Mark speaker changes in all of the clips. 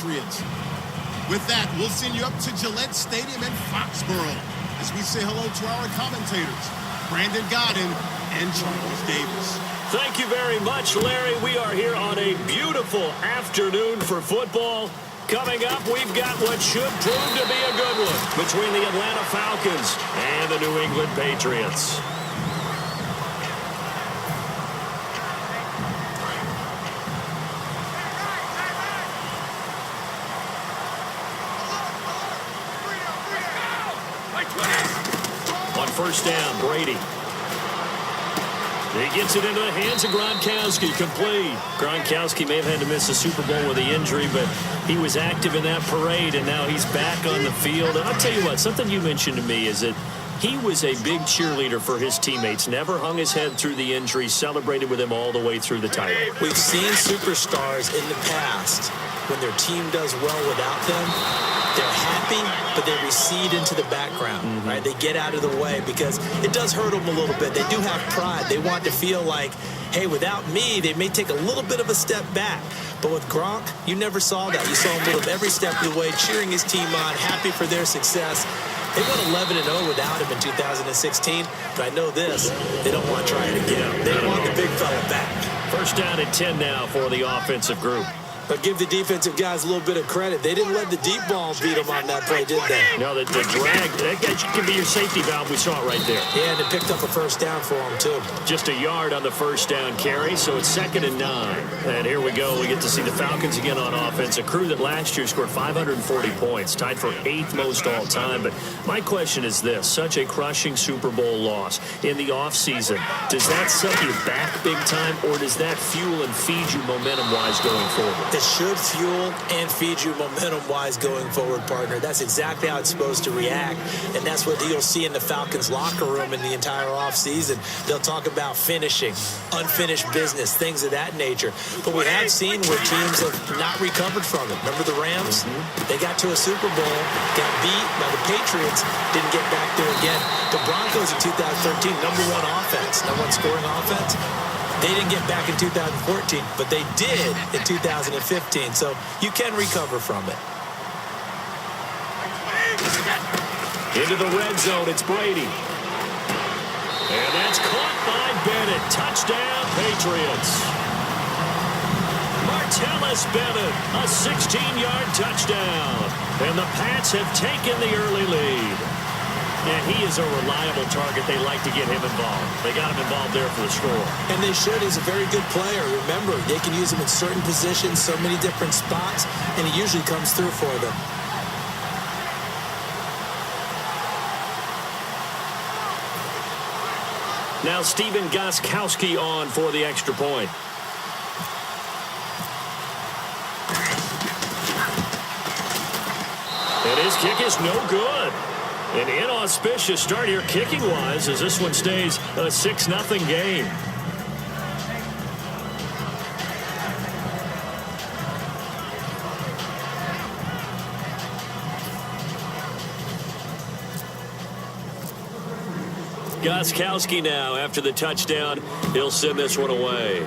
Speaker 1: Patriots. With that, we'll send you up to Gillette Stadium in Foxborough as we say hello to our commentators, Brandon Godden and Charles Davis.
Speaker 2: Thank you very much, Larry. We are here on a beautiful afternoon for football. Coming up, we've got what should prove to be a good one between the Atlanta Falcons and the New England Patriots. On first down, Brady. He gets it into the hands of Gronkowski, complete. Gronkowski may have had to miss the Super Bowl with the injury, but he was active in that parade, and now he's back on the field. And I'll tell you what, something you mentioned to me is that he was a big cheerleader for his teammates, never hung his head through the injury, celebrated with him all the way through the title.
Speaker 3: We've seen superstars in the past, when their team does well without them, they're happy, but they recede into the background, right? They get out of the way because it does hurt them a little bit. They do have pride. They want to feel like, hey, without me, they may take a little bit of a step back. But with Gronk, you never saw that. You saw him with him every step of the way, cheering his team on, happy for their success. They went 11-0 without him in 2016, but I know this, they don't want to try it again. They want the big fella back.
Speaker 2: First down and 10 now for the offensive group.
Speaker 3: But give the defensive guys a little bit of credit. They didn't let the deep ball beat them on that play, did they?
Speaker 2: No, the drag, that could be your safety valve. We saw it right there.
Speaker 3: Yeah, and it picked up a first down for them, too.
Speaker 2: Just a yard on the first down carry, so it's 2nd and 9. And here we go. We get to see the Falcons again on offense, a crew that last year scored 540 points, tied for 8th most all time. But my question is this, such a crushing Super Bowl loss in the offseason, does that set you back big time, or does that fuel and feed you momentum-wise going forward?
Speaker 3: It should fuel and feed you momentum-wise going forward, partner. That's exactly how it's supposed to react, and that's what you'll see in the Falcons locker room in the entire offseason. They'll talk about finishing, unfinished business, things of that nature. But we have seen where teams have not recovered from it. Remember the Rams? They got to a Super Bowl, got beat by the Patriots, didn't get back there again. The Broncos in 2013, #1 offense, #1 scoring offense. They didn't get back in 2014, but they did in 2015, so you can recover from it.
Speaker 2: Into the red zone, it's Brady. And that's caught by Bennett. Touchdown, Patriots. Martellus Bennett, a 16-yard touchdown. And the Pats have taken the early lead. And he is a reliable target. They like to get him involved. They got him involved there for the score.
Speaker 3: And they should. He's a very good player. Remember, they can use him in certain positions, so many different spots, and he usually comes through for them.
Speaker 2: Now Stephen Gostkowski on for the extra point. And his kick is no good. An inauspicious start here kicking-wise as this one stays a 6-0 game. Gostkowski now after the touchdown. He'll send this one away.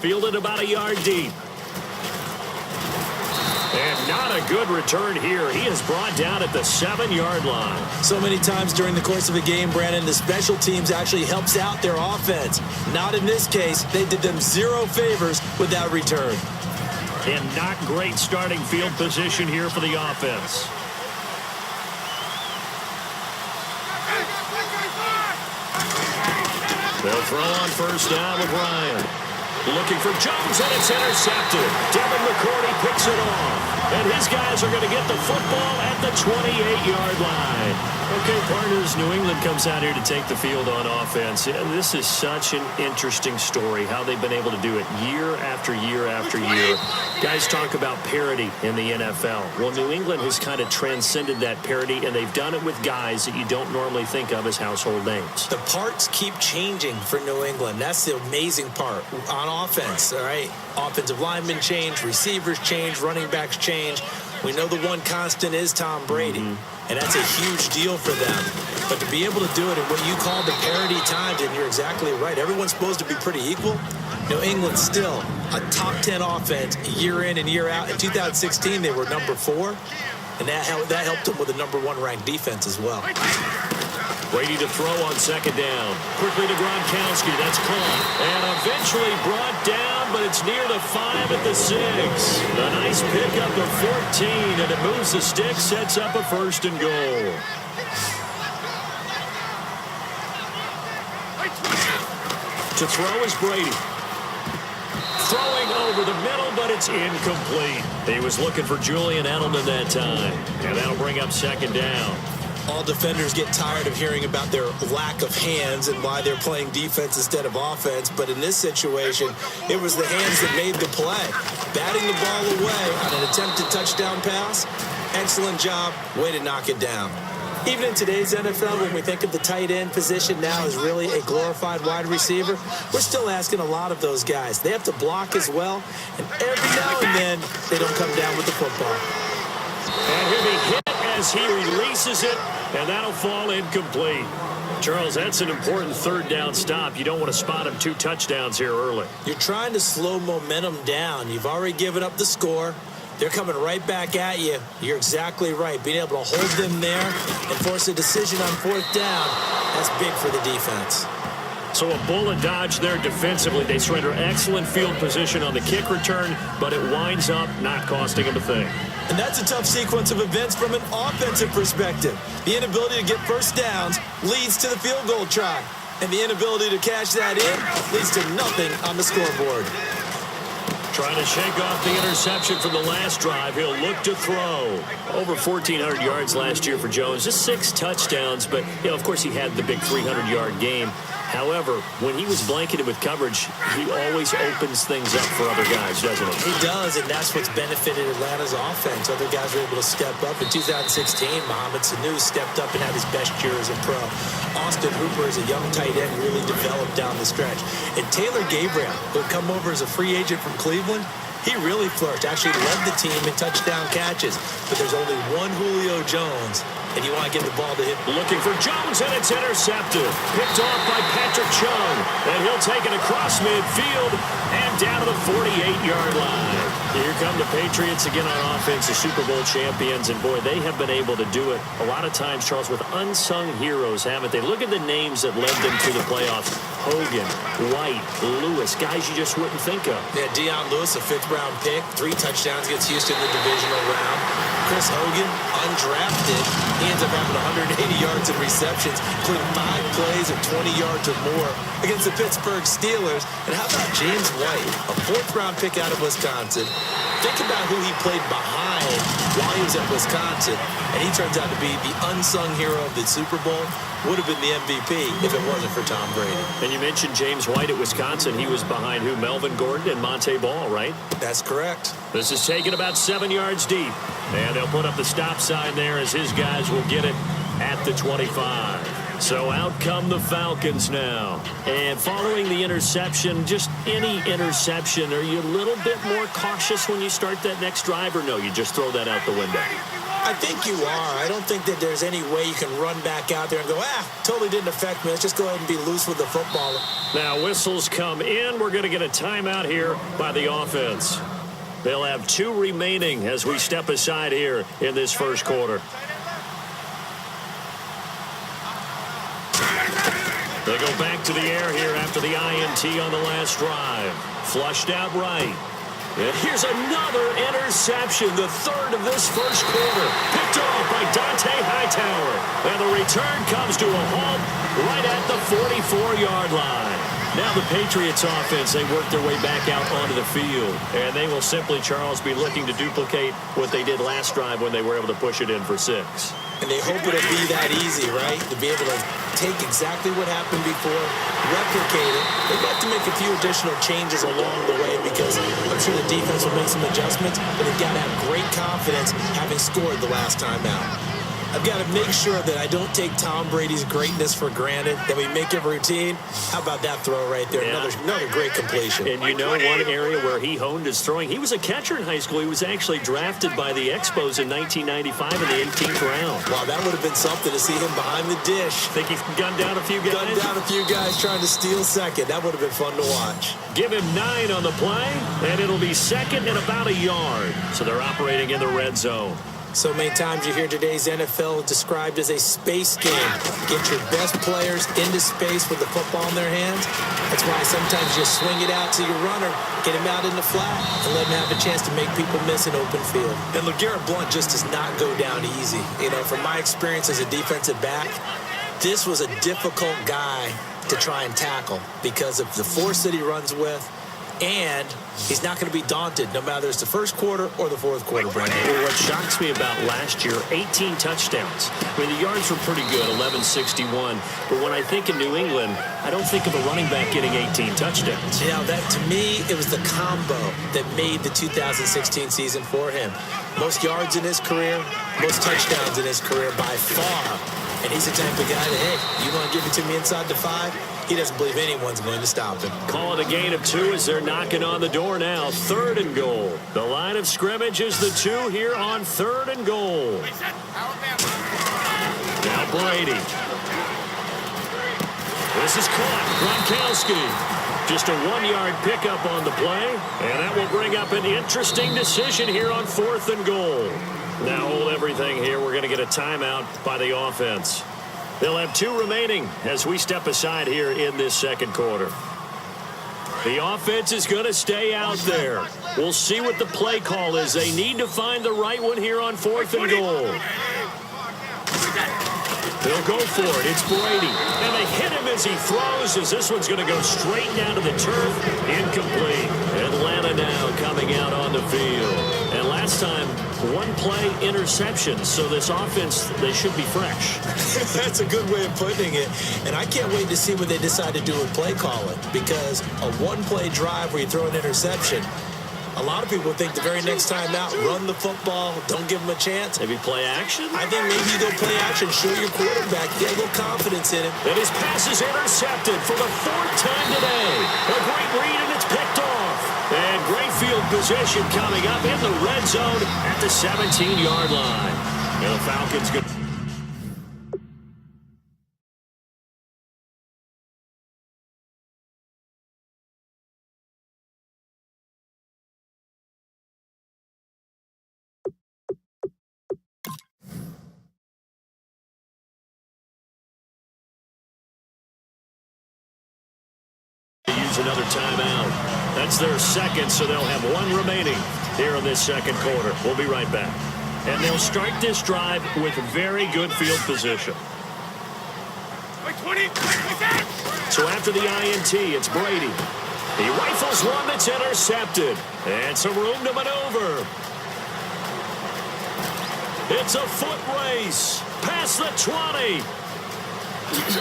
Speaker 2: Fielded about a yard deep. And not a good return here. He is brought down at the 7-yard line.
Speaker 3: So many times during the course of a game, Brandon, the special teams actually helps out their offense. Not in this case. They did them zero favors with that return.
Speaker 2: And not great starting field position here for the offense. They'll throw on first down with Ryan. Looking for Jones, and it's intercepted. Devin McCourty picks it off. And his guys are going to get the football at the 28-yard line. Okay, partners, New England comes out here to take the field on offense. And this is such an interesting story, how they've been able to do it year after year after year. Guys talk about parity in the NFL. Well, New England has kind of transcended that parity, and they've done it with guys that you don't normally think of as household names.
Speaker 3: The parts keep changing for New England. That's the amazing part on offense, all right? Offensive linemen change, receivers change, running backs change. We know the one constant is Tom Brady, and that's a huge deal for them. But to be able to do it in what you call the parity times, and you're exactly right, everyone's supposed to be pretty equal. New England still a top 10 offense year in and year out. In 2016, they were number 4, and that helped them with a number 1 ranked defense as well.
Speaker 2: Brady to throw on second down. Quickly to Gronkowski. That's caught. And eventually brought down, but it's near the 5 at the 6. A nice pickup of 14, and it moves the stick, sets up a 1st and goal. To throw is Brady. Throwing over the middle, but it's incomplete. He was looking for Julian Edelman that time, and that'll bring up second down.
Speaker 3: All defenders get tired of hearing about their lack of hands and why they're playing defense instead of offense. But in this situation, it was the hands that made the play. Batting the ball away on an attempted touchdown pass. Excellent job. Way to knock it down. Even in today's NFL, when we think of the tight end position now as really a glorified wide receiver, we're still asking a lot of those guys. They have to block as well, and every now and then, they don't come down with the football.
Speaker 2: And he'll be hit as he releases it, and that'll fall incomplete. Charles, that's an important 3rd down stop. You don't want to spot him 2 touchdowns here early.
Speaker 3: You're trying to slow momentum down. You've already given up the score. They're coming right back at you. You're exactly right. Being able to hold them there and force a decision on 4th down, that's big for the defense.
Speaker 2: So a bullet dodge there defensively. They surrender excellent field position on the kick return, but it winds up not costing them a thing.
Speaker 3: And that's a tough sequence of events from an offensive perspective. The inability to get 1st downs leads to the field goal try. And the inability to cash that in leads to nothing on the scoreboard.
Speaker 2: Trying to shake off the interception from the last drive. He'll look to throw. Over 1,400 yards last year for Jones. Just 6 touchdowns, but, of course, he had the big 300-yard game. However, when he was blanketed with coverage, he always opens things up for other guys, doesn't he?
Speaker 3: He does, and that's what's benefited Atlanta's offense. Other guys were able to step up. In 2016, Mohamed Sanu stepped up and had his best year as a pro. Austin Hooper, as a young tight end, really developed down the stretch. And Taylor Gabriel, who had come over as a free agent from Cleveland, he really flourished, actually led the team in touchdown catches. But there's only one Julio Jones, and you want to get the ball to him.
Speaker 2: Looking for Jones, and it's intercepted. Picked off by Patrick Chung, and he'll take it across midfield and down to the 48-yard line. Here come the Patriots again on offense, the Super Bowl champions, and boy, they have been able to do it a lot of times, Charles, with unsung heroes, haven't they? Look at the names that led them to the playoffs. Hogan, White, Lewis, guys you just wouldn't think of.
Speaker 3: Yeah, Deion Lewis, a 5th-round pick, 3 touchdowns against Houston in the divisional round. Chris Hogan, undrafted, he ends up having 180 yards in receptions, including 5 plays of 20 yards or more against the Pittsburgh Steelers. And how about James White, a 4th-round pick out of Wisconsin? Think about who he played behind while he was at Wisconsin, and he turns out to be the unsung hero of the Super Bowl. Would have been the MVP if it wasn't for Tom Brady.
Speaker 2: And you mentioned James White at Wisconsin. He was behind who? Melvin Gordon and Monte Ball, right?
Speaker 3: That's correct.
Speaker 2: This is taken about 7 yards deep. And they'll put up the stop sign there as his guys will get it at the 25. So out come the Falcons now. And following the interception, just any interception, are you a little bit more cautious when you start that next drive, or no, you just throw that out the window?
Speaker 3: I think you are. I don't think that there's any way you can run back out there and go, totally didn't affect me. Let's just go ahead and be loose with the football.
Speaker 2: Now whistles come in. We're going to get a timeout here by the offense. They'll have 2 remaining as we step aside here in this first quarter. They go back to the air here after the INT on the last drive. Flushed out right. And here's another interception, the 3rd of this first quarter. Picked off by Dante Hightower. And the return comes to a halt right at the 44-yard line. Now the Patriots offense, they work their way back out onto the field. And they will simply, Charles, be looking to duplicate what they did last drive when they were able to push it in for 6.
Speaker 3: And they hope it'll be that easy, right? To be able to take exactly what happened before, replicate it. They've got to make a few additional changes along the way because I'm sure the defense will make some adjustments, but they've got to have great confidence having scored the last time out. I've got to make sure that I don't take Tom Brady's greatness for granted, that we make it routine. How about that throw right there?
Speaker 2: Yeah.
Speaker 3: Another great completion.
Speaker 2: And you know one area where he honed his throwing, he was a catcher in high school. He was actually drafted by the Expos in 1995 in the 18th round.
Speaker 3: Wow, that would have been something to see him behind the dish.
Speaker 2: Think he's gunned down a few guys?
Speaker 3: Gunned down a few guys trying to steal second. That would have been fun to watch.
Speaker 2: Give him 9 on the play, and it'll be second and about a yard. So they're operating in the red zone.
Speaker 3: So many times you hear today's NFL described as a space game. Get your best players into space with the football in their hands. That's why sometimes you swing it out to your runner, get him out in the flat, and let him have a chance to make people miss an open field. And LeGarrette Blount just does not go down easy. You know, from my experience as a defensive back, this was a difficult guy to try and tackle because of the force that he runs with, and he's not going to be daunted no matter it's the first quarter or the fourth quarter, Brandon.
Speaker 2: Well, what shocks me about last year, 18 touchdowns. I mean, the yards were pretty good, 1161. But when I think of New England, I don't think of a running back getting 18 touchdowns.
Speaker 3: Yeah, that to me, it was the combo that made the 2016 season for him. Most yards in his career, most touchdowns in his career by far. And he's the type of guy that, hey, you want to give it to me inside the 5? He doesn't believe anyone's going to stop him.
Speaker 2: Call it a gain of 2 as they're knocking on the door now. 3rd and goal. The line of scrimmage is the 2 here on 3rd and goal. Now Brady. This is caught. Gronkowski. Just a 1-yard pickup on the play. And that will bring up an interesting decision here on 4th and goal. Now hold everything here. We're going to get a timeout by the offense. They'll have 2 remaining as we step aside here in this second quarter. The offense is going to stay out there. We'll see what the play call is. They need to find the right one here on 4th and goal. They'll go for it. It's Brady. And they hit him as he throws, as this one's going to go straight down to the turf. Incomplete. Atlanta now coming out on the field. And last time, 1-play interception. So this offense, they should be fresh.
Speaker 3: That's a good way of putting it. And I can't wait to see what they decide to do with play calling. Because a 1-play drive where you throw an interception, a lot of people think the very next time out, run the football, don't give them a chance.
Speaker 2: Maybe play action?
Speaker 3: I think maybe you go play action, show your quarterback, get a little confidence in him.
Speaker 2: And his pass is intercepted for the 4th time today. A great read, and it's picked off. And great field position coming up in the red zone at the 17-yard line. And the Falcons good. Use another timeout. That's their second, so they'll have 1 remaining here in this second quarter. We'll be right back. And they'll start this drive with very good field position. So after the INT, it's Brady. He rifles one that's intercepted. And some room to maneuver. It's a foot race. Past the 20.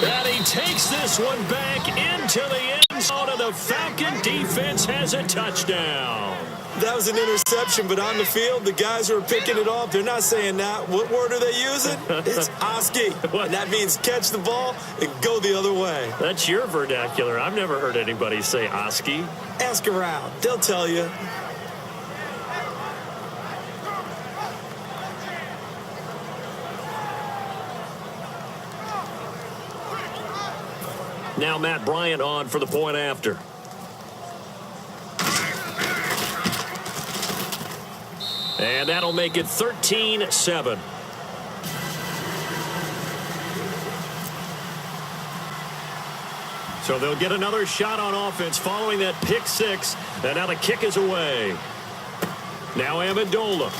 Speaker 2: And he takes this one back into the end zone, and the Falcon defense has a touchdown.
Speaker 3: That was an interception, but on the field, the guys who are picking it off, they're not saying that. What word are they using? It's Oski. And that means catch the ball and go the other way.
Speaker 2: That's your vernacular. I've never heard anybody say Oski.
Speaker 3: Ask around. They'll tell you.
Speaker 2: Now Matt Bryant on for the point after. And that'll make it 13-7. So they'll get another shot on offense following that pick 6. And now the kick is away. Now Amendola.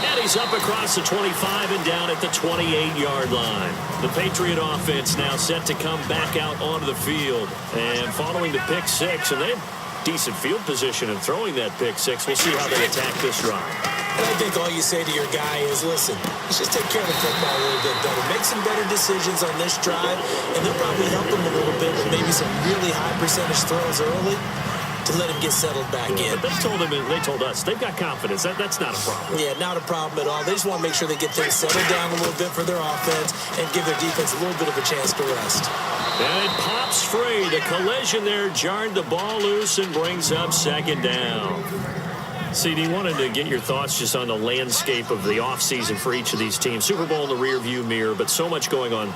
Speaker 2: And he's up across the 25 and down at the 28-yard line. The Patriot offense now set to come back out onto the field. And following the pick 6, and they have decent field position in throwing that pick 6. We'll see how they attack this drive.
Speaker 3: And I think all you say to your guy is, listen, let's just take care of the football a little bit better. Make some better decisions on this drive, and they'll probably help him a little bit with maybe some really high percentage throws early. to let him get settled back in.
Speaker 2: But they told us they've got confidence. That's not a problem.
Speaker 3: Yeah, not a problem at all. They just want to make sure they get things settled down a little bit for their offense and give their defense a little bit of a chance to rest.
Speaker 2: And it pops free. The collision there jarred the ball loose and brings up second down. CD, wanted to get your thoughts just on the landscape of the offseason for each of these teams. Super Bowl in the rearview mirror, but so much going on.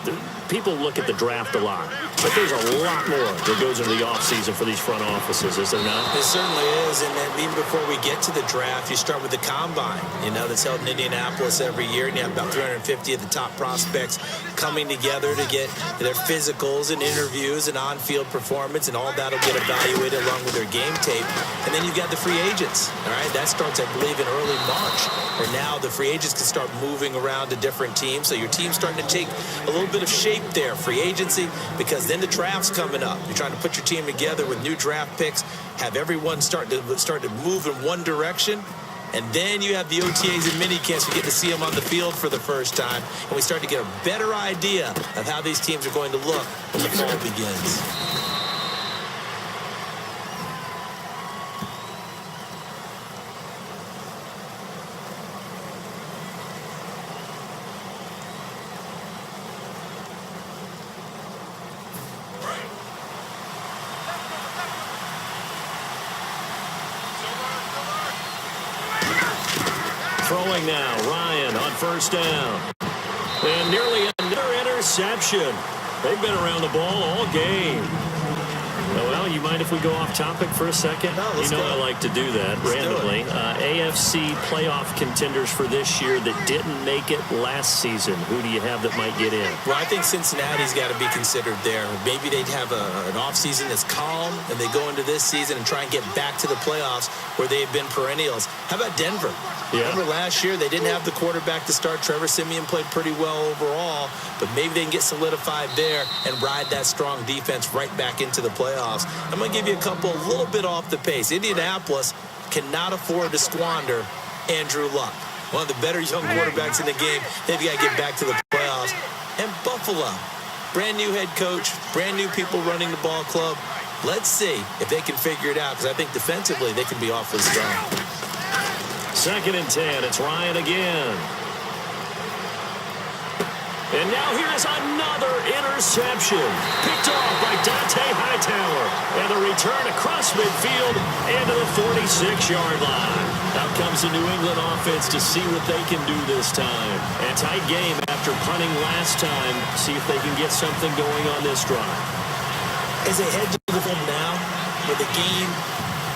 Speaker 2: People look at the draft a lot, but there's a lot more that goes into the offseason for these front offices, is there not?
Speaker 3: It certainly is, and then even before we get to the draft, you start with the combine, that's held in Indianapolis every year, and you have about 350 of the top prospects coming together to get their physicals and interviews and on-field performance, and all that will get evaluated along with their game tape. And then you've got the free agents, all right? That starts, I believe, in early March, where now the free agents can start moving around to different teams. So your team's starting to take a little bit of shape there, free agency, because then the draft's coming up. You're trying to put your team together with new draft picks, have everyone start to move in one direction, and then you have the OTAs and mini camps. We get to see them on the field for the first time, and we start to get a better idea of how these teams are going to look when the fall begins.
Speaker 2: Throwing now, Ryan on first down. And nearly another interception. They've been around the ball all game. Well, you mind if we go off topic for a second?
Speaker 3: No, let's go.
Speaker 2: I like to do that randomly. AFC playoff contenders for this year that didn't make it last season. Who do you have that might get in?
Speaker 3: Well, I think Cincinnati's got to be considered there. Maybe they'd have an offseason that's calm, and they go into this season and try and get back to the playoffs where they've been perennials. How about Denver?
Speaker 2: Yeah.
Speaker 3: Remember last year, they didn't have the quarterback to start. Trevor Siemian played pretty well overall, but maybe they can get solidified there and ride that strong defense right back into the playoffs. I'm going to give you a little bit off the pace. Indianapolis cannot afford to squander Andrew Luck, one of the better young quarterbacks in the game. They've got to get back to the playoffs. And Buffalo, brand new head coach, brand new people running the ball club. Let's see if they can figure it out, because I think defensively they can be awfully strong.
Speaker 2: 2nd and 10. It's Ryan again. And now here's another interception. Picked off by Dante Hightower. And the return across midfield and to the 46-yard line. Out comes the New England offense to see what they can do this time. A tight game after punting last time. See if they can get something going on this drive.
Speaker 3: As they head to the home now, with the game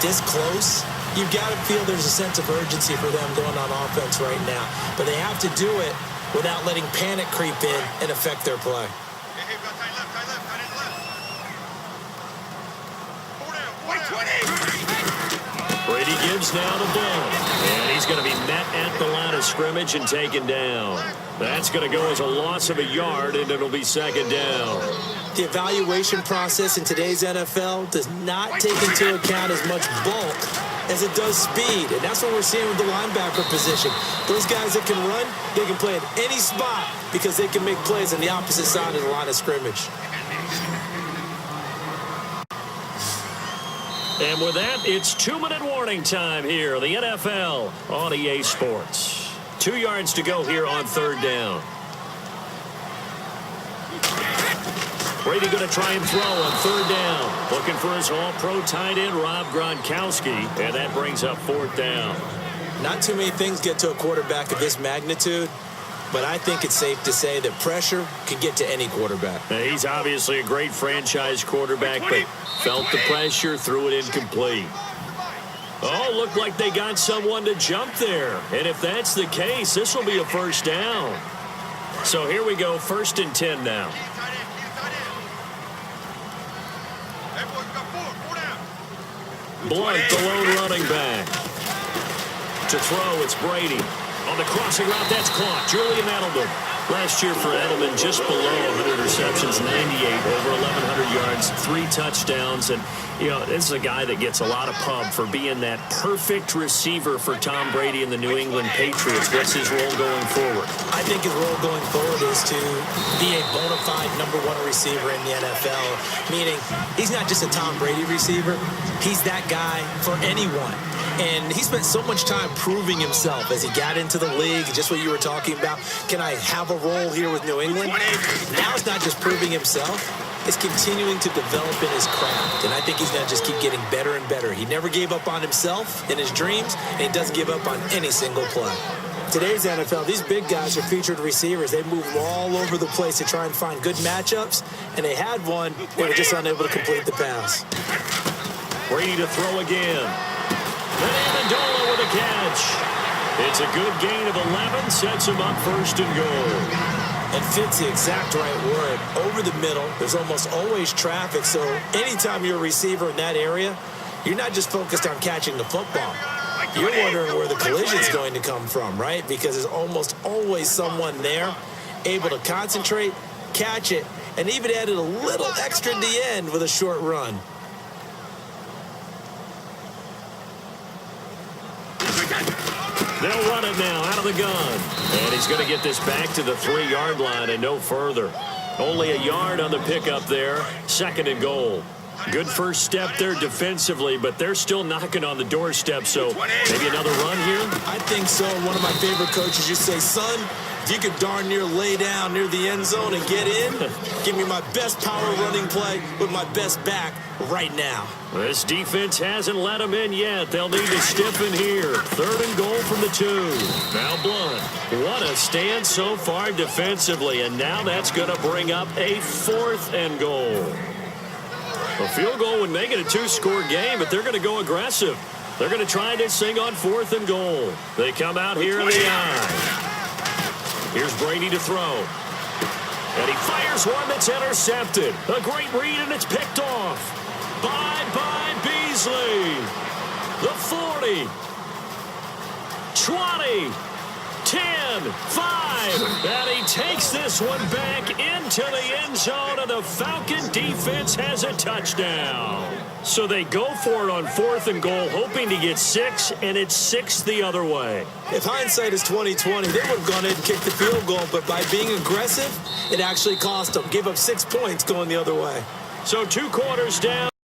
Speaker 3: this close, you've got to feel there's a sense of urgency for them going on offense right now. But they have to do it without letting panic creep in and affect their play.
Speaker 2: Brady gives now the ball. And he's going to be met at the line of scrimmage and taken down. That's going to go as a loss of a yard, and it'll be 2nd down.
Speaker 3: The evaluation process in today's NFL does not take into account as much bulk as it does speed, and that's what we're seeing with the linebacker position. Those guys that can run, they can play at any spot because they can make plays on the opposite side of the line of scrimmage.
Speaker 2: And with that, it's 2-minute warning time here, the NFL on EA Sports. 2 yards to go here on 3rd down. Brady going to try and throw on 3rd down. Looking for his all-pro tight end, Rob Gronkowski. And that brings up 4th down.
Speaker 3: Not too many things get to a quarterback of this magnitude, but I think it's safe to say that pressure can get to any quarterback.
Speaker 2: Now, he's obviously a great franchise quarterback, but felt the pressure, threw it incomplete. Oh, looked like they got someone to jump there. And if that's the case, this will be a 1st down. So here we go, 1st and 10 now. Blunt, the lone running back. To throw, it's Brady. On the crossing route, that's caught. Julian Edelman Last year for Edelman, just below 100 receptions, 98, over 1,100 yards, 3 touchdowns. And, this is a guy that gets a lot of pub for being that perfect receiver for Tom Brady and the New England Patriots. What's his role going forward?
Speaker 3: I think his role going forward is to be a bona fide #1 receiver in the NFL, meaning he's not just a Tom Brady receiver. He's that guy for anyone. And he spent so much time proving himself as he got into the league, just what you were talking about. Can I have a role here with New England? Now it's not just proving himself. It's continuing to develop in his craft. And I think he's going to just keep getting better and better. He never gave up on himself in his dreams, and he doesn't give up on any single play. Today's NFL, these big guys are featured receivers. They move all over the place to try and find good matchups, and they had one. They were just unable to complete the pass.
Speaker 2: Brady to throw again. And Amendola with a catch. It's a good gain of 11, sets him up 1st and goal.
Speaker 3: And fits the exact right word. Over the middle, there's almost always traffic, so anytime you're a receiver in that area, you're not just focused on catching the football. You're wondering where the collision's going to come from, right? Because there's almost always someone there able to concentrate, catch it, and even added a little extra at the end with a short run.
Speaker 2: They'll run it now out of the gun. And he's going to get this back to the 3-yard line and no further. Only a yard on the pickup there. 2nd and goal. Good first step there defensively, but they're still knocking on the doorstep, so maybe another run here?
Speaker 3: I think so. One of my favorite coaches used to say, son, if you could darn near lay down near the end zone and get in, give me my best power running play with my best back right now.
Speaker 2: This defense hasn't let them in yet. They'll need to stiffen here. 3rd and goal from the 2. Now Blunt. What a stand so far defensively, and now that's going to bring up a 4th and goal. A field goal would make it a 2-score game, but they're going to go aggressive. They're going to try this thing on 4th and goal. They come out here in the eye. Here's Brady to throw. And he fires one that's intercepted. A great read, and it's picked off. By Beasley. The 40. 20. 10, 5, and he takes this one back into the end zone, and the Falcon defense has a touchdown. So they go for it on 4th and goal, hoping to get 6, and it's 6 the other way.
Speaker 3: If hindsight is 20/20, they would have gone in and kicked the field goal, but by being aggressive, it actually cost them. Gave up 6 points going the other way.
Speaker 2: So 2 quarters down.